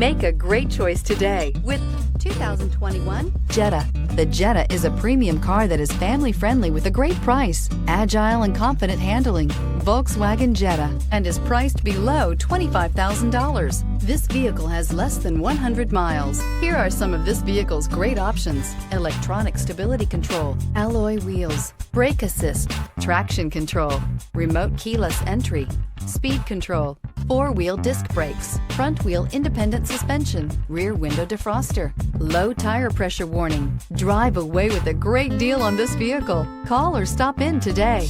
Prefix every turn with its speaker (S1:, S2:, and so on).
S1: Make a great choice today with 2021 Jetta. The Jetta is a premium car that is family-friendly with a great price, agile and confident handling. Volkswagen Jetta, and is priced below $25,000. This vehicle has less than 100 miles. Here are some of this vehicle's great options: electronic stability control, alloy wheels, brake assist, traction control, remote keyless entry, speed control, four-wheel disc brakes, front-wheel independent suspension, rear window defroster, low tire pressure warning. Drive away with a great deal on this vehicle. Call or stop in today.